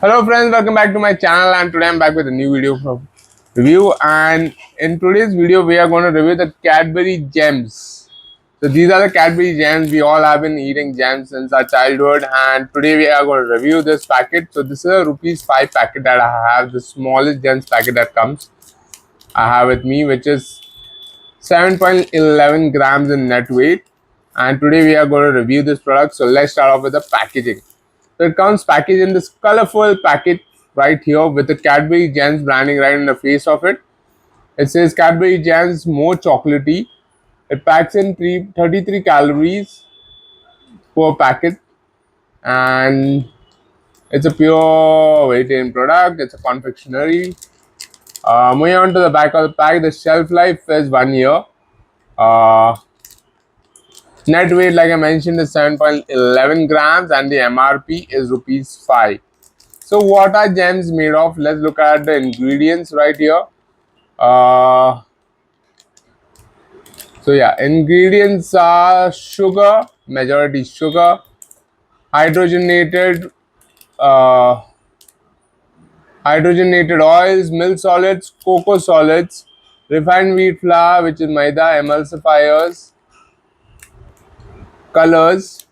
Hello friends, welcome back to my channel and today I'm back with a new video from review, and in today's video we are going to review the Cadbury Gems. So these are the Cadbury Gems. We all have been eating gems since our childhood, and today we are going to review this packet. So this is a ₹5 packet that I have, the smallest gems packet that comes. I have with me, which is 7.11 grams in net weight, and today we are going to review this product. So let's start off with the packaging. So it comes packaged in this colorful packet right here with the Cadbury Gems branding right in the face of it. It says Cadbury Gems more chocolatey. It packs in 33 calories per packet, and it's a pure vegetarian product. It's a confectionery. Moving on to the back of the pack, the shelf life is 1 year. Uh, Net weight, like I mentioned, is 7.11 grams, and the MRP is ₹5. So what are gems made of? Let's look at the ingredients right here. Uh, so yeah, ingredients are sugar, majority sugar, hydrogenated uh, hydrogenated oils, milk solids, cocoa solids, refined wheat flour, which is maida, emulsifiers, colors,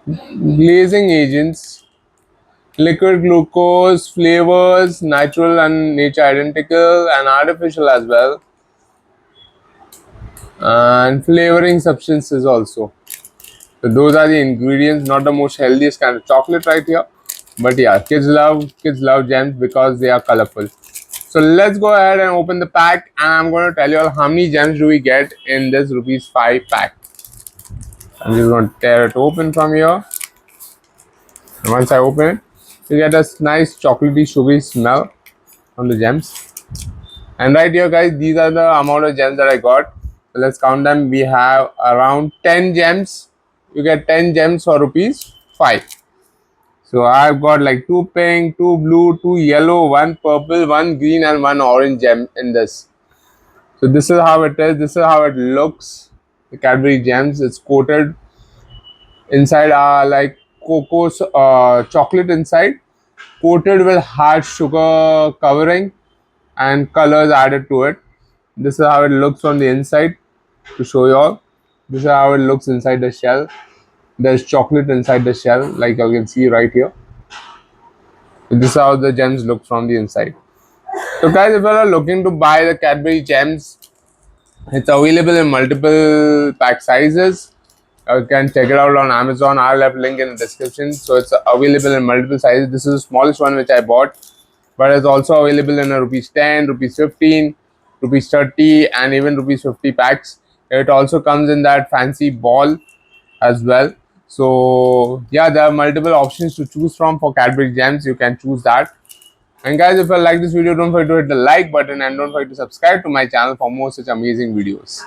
glazing agents, liquid glucose, flavors, natural and nature identical, and artificial as well, and flavoring substances also. So those are the ingredients. Not the most healthiest kind of chocolate right here, but yeah, kids love gems because they are colorful. So let's go ahead and open the pack, and I'm going to tell you all how many gems do we get in this ₹5 pack. I'm just going to tear it open from here. And once I open it, you get a nice chocolatey sugary smell from the gems. And right here, guys, these are the amount of gems that I got. So let's count them. We have around 10 gems. You get 10 gems for ₹5. So I've got like 2 pink, 2 blue, 2 yellow, 1 purple, 1 green, and 1 orange gem in this. So this is how it is. This is how it looks. The Cadbury Gems. It's coated inside like cocoa chocolate inside, coated with hard sugar covering and colors added to it. This is how it looks from the inside. To show you all, this is how it looks inside the shell. There's chocolate inside the shell, like you can see right here. This is how the gems look from the inside. So guys, if you are looking to buy the Cadbury Gems, it's available in multiple pack sizes. You can check it out on Amazon. I'll have a link in the description. So it's available in multiple sizes. This is the smallest one which I bought, but it's also available in a ₹10, ₹15, ₹30, and even ₹50 packs. It also comes in that fancy ball as well. So yeah, there are multiple options to choose from for Cadbury Gems. You can choose that. And guys, if you like this video, don't forget to hit the like button and don't forget to subscribe to my channel for more such amazing videos.